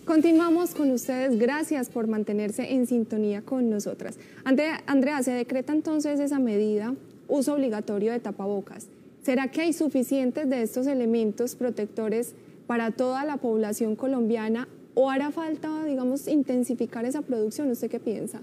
Continuamos con ustedes, gracias por mantenerse en sintonía con nosotras. Andrea, se decreta entonces esa medida, uso obligatorio de tapabocas. ¿Será que hay suficientes de estos elementos protectores para toda la población colombiana o hará falta, digamos, intensificar esa producción? ¿Usted qué piensa?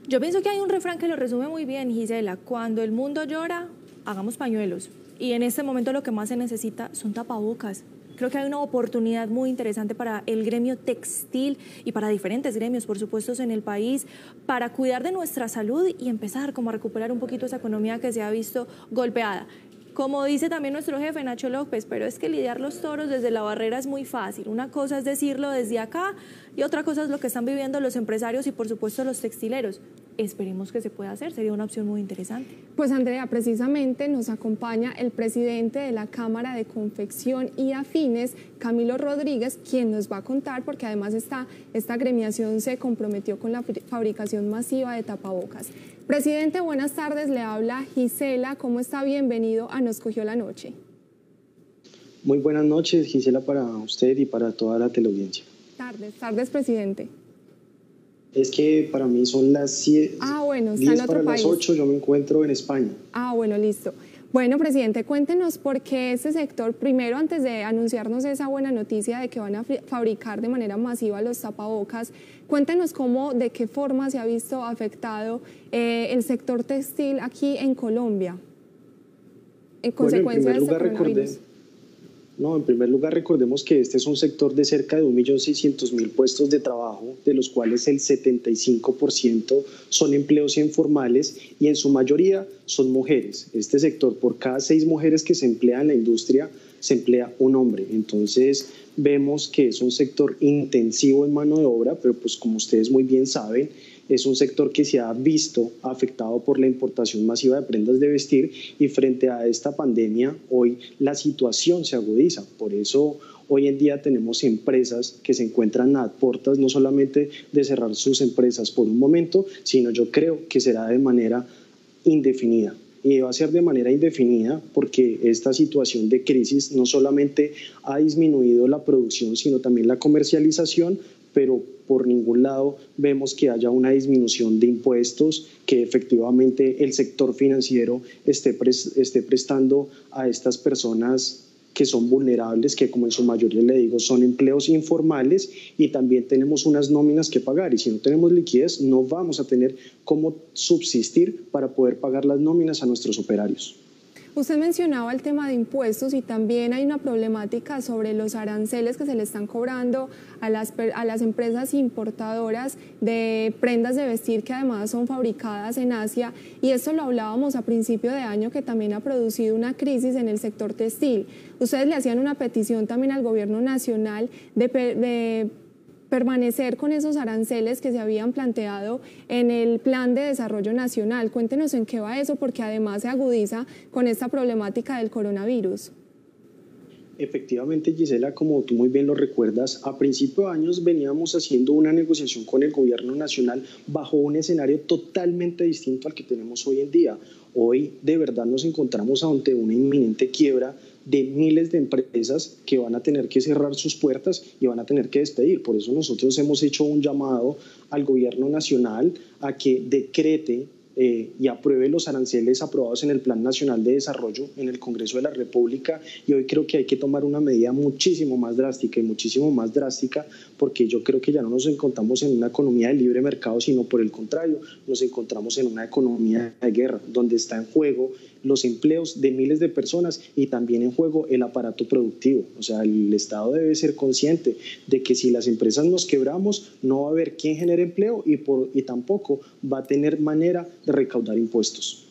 Yo pienso que hay un refrán que lo resume muy bien, Gisela: cuando el mundo llora, hagamos pañuelos. Y en este momento lo que más se necesita son tapabocas. Creo que hay una oportunidad muy interesante para el gremio textil y para diferentes gremios, por supuesto, en el país, para cuidar de nuestra salud y empezar como a recuperar un poquito esa economía que se ha visto golpeada. Como dice también nuestro jefe, Nacho López, pero es que lidiar los toros desde la barrera es muy fácil. Una cosa es decirlo desde acá y otra cosa es lo que están viviendo los empresarios y, por supuesto, los textileros. Esperemos que se pueda hacer, sería una opción muy interesante. Pues Andrea, precisamente nos acompaña el presidente de la Cámara de Confección y Afines, Camilo Rodríguez, quien nos va a contar, porque además esta gremiación se comprometió con la fabricación masiva de tapabocas. Presidente, buenas tardes, le habla Gisela, ¿cómo está? Bienvenido a Nos Cogió la Noche. Muy buenas noches, Gisela, para usted y para toda la teleaudiencia. Tardes, presidente. Es que para mí son las 7, bueno, está 10 en otro para país. Las 8, yo me encuentro en España. Bueno, listo. Bueno, presidente, cuéntenos por qué este sector, primero, antes de anunciarnos esa buena noticia de que van a fabricar de manera masiva los tapabocas, cuéntenos de qué forma se ha visto afectado el sector textil aquí en Colombia, en consecuencia de este coronavirus. En primer lugar, recordemos que este es un sector de cerca de 1.600.000 puestos de trabajo, de los cuales el 75% son empleos informales y en su mayoría son mujeres. Este sector, por cada 6 mujeres que se emplean en la industria, se emplea un hombre. Entonces, vemos que es un sector intensivo en mano de obra, pero pues como ustedes muy bien saben, es un sector que se ha visto afectado por la importación masiva de prendas de vestir y frente a esta pandemia hoy la situación se agudiza. Por eso hoy en día tenemos empresas que se encuentran a puertas no solamente de cerrar sus empresas por un momento, sino yo creo que será de manera indefinida. Y va a ser de manera indefinida porque esta situación de crisis no solamente ha disminuido la producción, sino también la comercialización, pero por ningún lado vemos que haya una disminución de impuestos, que efectivamente el sector financiero esté prestando a estas personas que son vulnerables, que como en su mayoría le digo son empleos informales, y también tenemos unas nóminas que pagar, y si no tenemos liquidez no vamos a tener cómo subsistir para poder pagar las nóminas a nuestros operarios. Usted mencionaba el tema de impuestos y también hay una problemática sobre los aranceles que se le están cobrando a las empresas importadoras de prendas de vestir que además son fabricadas en Asia, y esto lo hablábamos a principio de año, que también ha producido una crisis en el sector textil. Ustedes le hacían una petición también al gobierno nacional de permanecer con esos aranceles que se habían planteado en el Plan de Desarrollo Nacional. Cuéntenos en qué va eso, porque además se agudiza con esta problemática del coronavirus. Efectivamente, Gisela, como tú muy bien lo recuerdas, a principios de años veníamos haciendo una negociación con el gobierno nacional bajo un escenario totalmente distinto al que tenemos hoy en día. Hoy de verdad nos encontramos ante una inminente quiebra de miles de empresas que van a tener que cerrar sus puertas y van a tener que despedir. Por eso nosotros hemos hecho un llamado al gobierno nacional a que decrete y apruebe los aranceles aprobados en el Plan Nacional de Desarrollo en el Congreso de la República, y hoy creo que hay que tomar una medida muchísimo más drástica porque yo creo que ya no nos encontramos en una economía de libre mercado, sino por el contrario, nos encontramos en una economía de guerra, donde está en juego los empleos de miles de personas y también en juego el aparato productivo. O sea, el Estado debe ser consciente de que si las empresas nos quebramos, no va a haber quien genere empleo y tampoco va a tener manera de recaudar impuestos.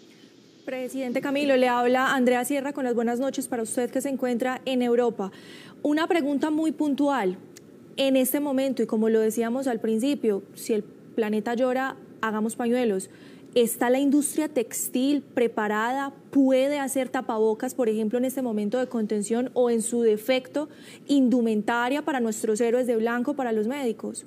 Presidente Camilo, le habla Andrea Sierra con las buenas noches para usted que se encuentra en Europa. Una pregunta muy puntual. En este momento, y como lo decíamos al principio, si el planeta llora, hagamos pañuelos. ¿Está la industria textil preparada? ¿Puede hacer tapabocas, por ejemplo, en este momento de contención, o en su defecto, indumentaria para nuestros héroes de blanco, para los médicos?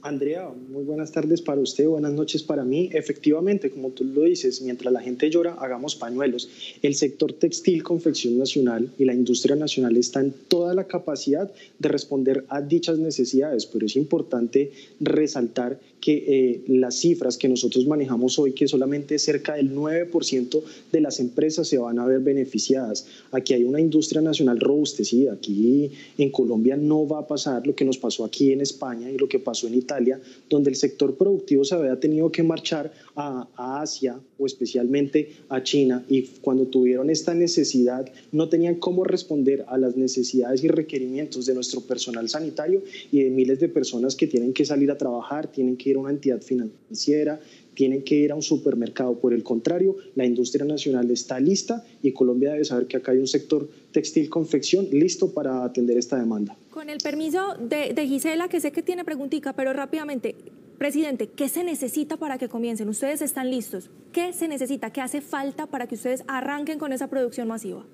Andrea, muy buenas tardes para usted, buenas noches para mí. Efectivamente, como tú lo dices, mientras la gente llora, hagamos pañuelos. El sector textil, confección nacional y la industria nacional está en toda la capacidad de responder a dichas necesidades, pero es importante resaltar que las cifras que nosotros manejamos hoy, que solamente cerca del 9% de las empresas se van a ver beneficiadas. Aquí hay una industria nacional robustecida. Aquí en Colombia no va a pasar lo que nos pasó aquí en España y lo que pasó en Italia, donde el sector productivo se había tenido que marchar a Asia o especialmente a China, y cuando tuvieron esta necesidad no tenían cómo responder a las necesidades y requerimientos de nuestro personal sanitario y de miles de personas que tienen que salir a trabajar, tienen que ir a una entidad financiera, tienen que ir a un supermercado. Por el contrario, la industria nacional está lista y Colombia debe saber que acá hay un sector textil confección listo para atender esta demanda. Con el permiso de Gisela, que sé que tiene preguntica, pero rápidamente, presidente, ¿qué se necesita para que comiencen? Ustedes están listos. ¿Qué se necesita? ¿Qué hace falta para que ustedes arranquen con esa producción masiva?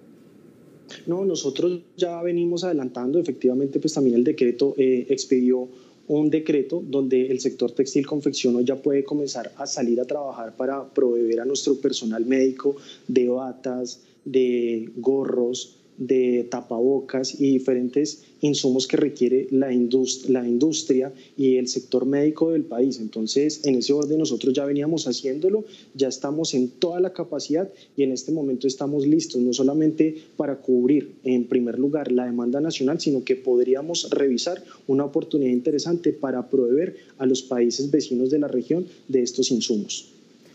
No, nosotros ya venimos adelantando. Efectivamente, pues también el decreto expedió un decreto donde el sector textil confección ya puede comenzar a salir a trabajar para proveer a nuestro personal médico de batas, de gorros, de tapabocas y diferentes insumos que requiere la industria y el sector médico del país. Entonces, en ese orden nosotros ya veníamos haciéndolo, ya estamos en toda la capacidad y en este momento estamos listos, no solamente para cubrir en primer lugar la demanda nacional, sino que podríamos revisar una oportunidad interesante para proveer a los países vecinos de la región de estos insumos.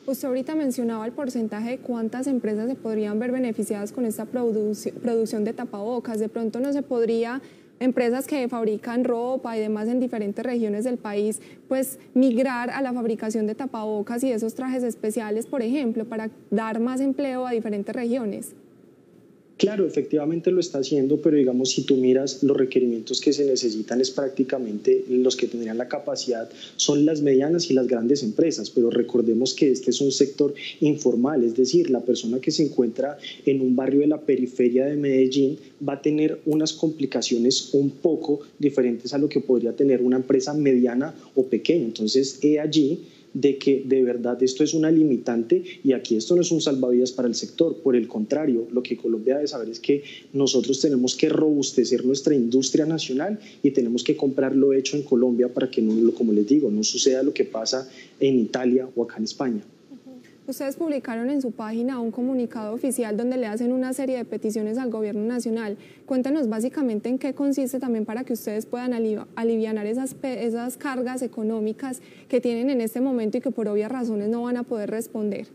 Usted ahorita mencionaba el porcentaje de cuántas empresas se podrían ver beneficiadas con esta producción de tapabocas. De pronto no se podría, empresas que fabrican ropa y demás en diferentes regiones del país, pues migrar a la fabricación de tapabocas y esos trajes especiales, por ejemplo, para dar más empleo a diferentes regiones. Claro, efectivamente lo está haciendo, pero digamos, si tú miras los requerimientos que se necesitan es prácticamente los que tendrían la capacidad son las medianas y las grandes empresas, pero recordemos que este es un sector informal, es decir, la persona que se encuentra en un barrio de la periferia de Medellín va a tener unas complicaciones un poco diferentes a lo que podría tener una empresa mediana o pequeña. Entonces, he allí de que de verdad esto es una limitante y aquí esto no es un salvavidas para el sector. Por el contrario, lo que Colombia debe saber es que nosotros tenemos que robustecer nuestra industria nacional y tenemos que comprar lo hecho en Colombia para que, no, como les digo, no suceda lo que pasa en Italia o acá en España. Ustedes publicaron en su página un comunicado oficial donde le hacen una serie de peticiones al gobierno nacional. Cuéntanos básicamente en qué consiste también para que ustedes puedan alivianar esas cargas económicas que tienen en este momento y que por obvias razones no van a poder responder.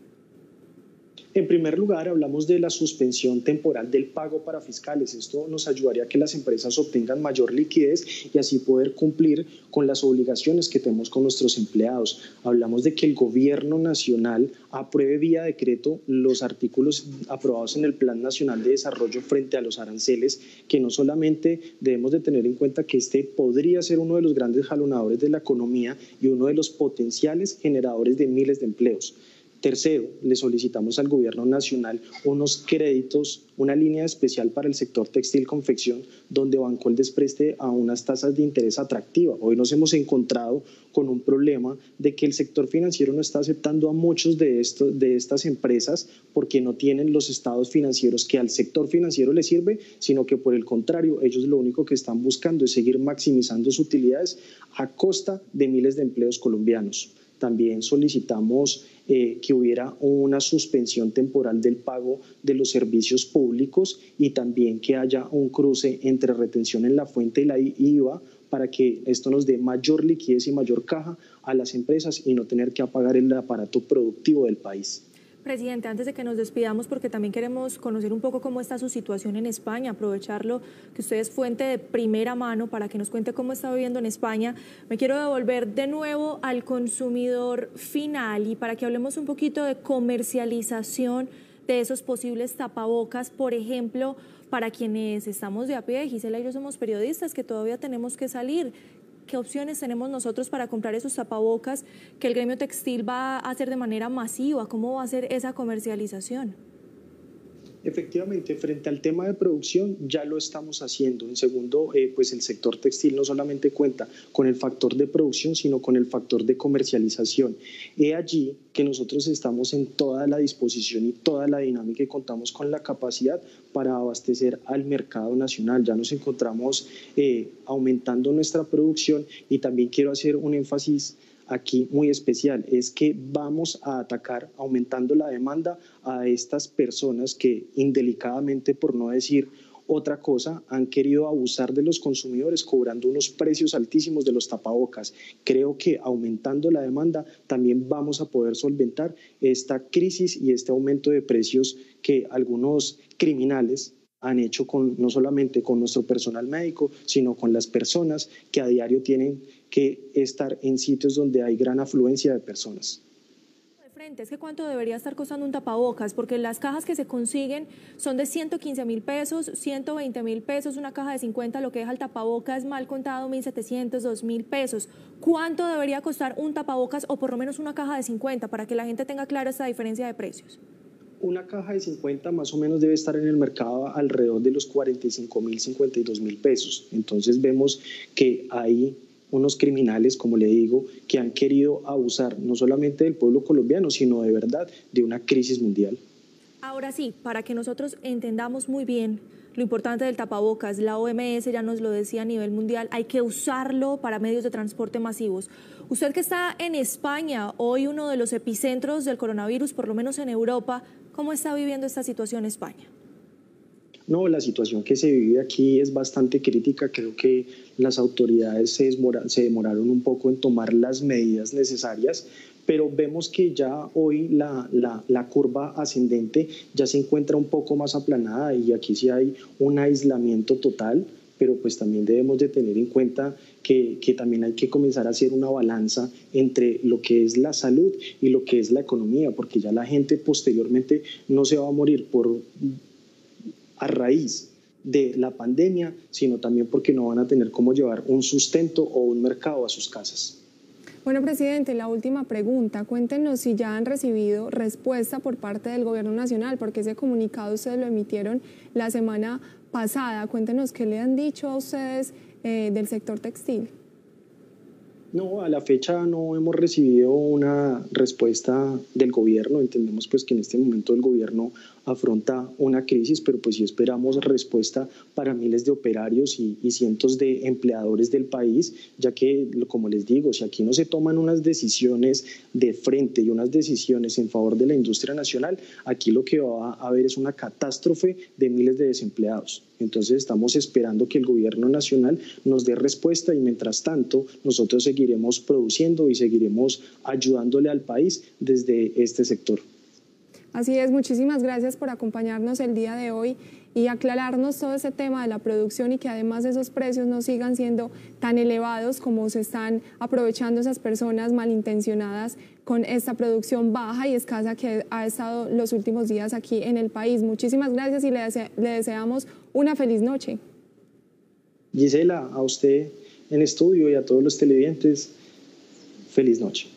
En primer lugar, hablamos de la suspensión temporal del pago para fiscales. Esto nos ayudaría a que las empresas obtengan mayor liquidez y así poder cumplir con las obligaciones que tenemos con nuestros empleados. Hablamos de que el gobierno nacional apruebe vía decreto los artículos aprobados en el Plan Nacional de Desarrollo frente a los aranceles, que no solamente debemos de tener en cuenta que este podría ser uno de los grandes jalonadores de la economía y uno de los potenciales generadores de miles de empleos. Tercero, le solicitamos al gobierno nacional unos créditos, una línea especial para el sector textil confección, donde Bancoldes preste a unas tasas de interés atractivas. Hoy nos hemos encontrado con un problema de que el sector financiero no está aceptando a muchos de estas empresas porque no tienen los estados financieros que al sector financiero le sirve, sino que por el contrario, ellos lo único que están buscando es seguir maximizando sus utilidades a costa de miles de empleos colombianos. También solicitamos que hubiera una suspensión temporal del pago de los servicios públicos y también que haya un cruce entre retención en la fuente y la IVA para que esto nos dé mayor liquidez y mayor caja a las empresas y no tener que apagar el aparato productivo del país. Presidente, antes de que nos despidamos, porque también queremos conocer un poco cómo está su situación en España, aprovecharlo que usted es fuente de primera mano para que nos cuente cómo está viviendo en España. Me quiero devolver de nuevo al consumidor final y para que hablemos un poquito de comercialización de esos posibles tapabocas, por ejemplo, para quienes estamos de a pie. Gisela y yo somos periodistas que todavía tenemos que salir. ¿Qué opciones tenemos nosotros para comprar esos tapabocas que el gremio textil va a hacer de manera masiva? ¿Cómo va a ser esa comercialización? Efectivamente, frente al tema de producción ya lo estamos haciendo. En segundo, pues el sector textil no solamente cuenta con el factor de producción, sino con el factor de comercialización. He allí que nosotros estamos en toda la disposición y toda la dinámica y contamos con la capacidad para abastecer al mercado nacional. Ya nos encontramos aumentando nuestra producción y también quiero hacer un énfasis aquí muy especial, es que vamos a atacar aumentando la demanda a estas personas que indelicadamente, por no decir otra cosa, han querido abusar de los consumidores cobrando unos precios altísimos de los tapabocas. Creo que aumentando la demanda también vamos a poder solventar esta crisis y este aumento de precios que algunos criminales han hecho no solamente con nuestro personal médico, sino con las personas que a diario tienen que estar en sitios donde hay gran afluencia de personas. Es que cuánto debería estar costando un tapabocas, porque las cajas que se consiguen son de 115.000 pesos, 120.000 pesos, una caja de 50, lo que deja el tapabocas mal contado 1.700, 2.000 pesos. ¿Cuánto debería costar un tapabocas o por lo menos una caja de 50 para que la gente tenga clara esta diferencia de precios? Una caja de 50 más o menos debe estar en el mercado alrededor de los 45.000, 52.000 pesos. Entonces vemos que hay unos criminales, como le digo, que han querido abusar no solamente del pueblo colombiano, sino de verdad de una crisis mundial. Ahora sí, para que nosotros entendamos muy bien lo importante del tapabocas, la OMS ya nos lo decía a nivel mundial, hay que usarlo para medios de transporte masivos. Usted que está en España, hoy uno de los epicentros del coronavirus, por lo menos en Europa, ¿cómo está viviendo esta situación España? No, la situación que se vive aquí es bastante crítica. Creo que las autoridades se demoraron un poco en tomar las medidas necesarias, pero vemos que ya hoy la curva ascendente ya se encuentra un poco más aplanada y aquí sí hay un aislamiento total, pero pues también debemos de tener en cuenta que también hay que comenzar a hacer una balanza entre lo que es la salud y lo que es la economía, porque ya la gente posteriormente no se va a morir a raíz de la pandemia, sino también porque no van a tener cómo llevar un sustento o un mercado a sus casas. Bueno, presidente, la última pregunta. Cuéntenos si ya han recibido respuesta por parte del Gobierno Nacional, porque ese comunicado ustedes lo emitieron la semana pasada. Cuéntenos qué le han dicho a ustedes del sector textil. No, a la fecha no hemos recibido una respuesta del gobierno. Entendemos pues que en este momento el gobierno afronta una crisis, pero pues sí esperamos respuesta para miles de operarios y cientos de empleadores del país, ya que, como les digo, si aquí no se toman unas decisiones de frente y unas decisiones en favor de la industria nacional, aquí lo que va a haber es una catástrofe de miles de desempleados. Entonces estamos esperando que el gobierno nacional nos dé respuesta y mientras tanto nosotros seguiremos produciendo y seguiremos ayudándole al país desde este sector. Así es, muchísimas gracias por acompañarnos el día de hoy y aclararnos todo ese tema de la producción y que además esos precios no sigan siendo tan elevados como se están aprovechando esas personas malintencionadas con esta producción baja y escasa que ha estado los últimos días aquí en el país. Muchísimas gracias y le deseamos una feliz noche. Gisela, a usted en estudio y a todos los televidentes, feliz noche.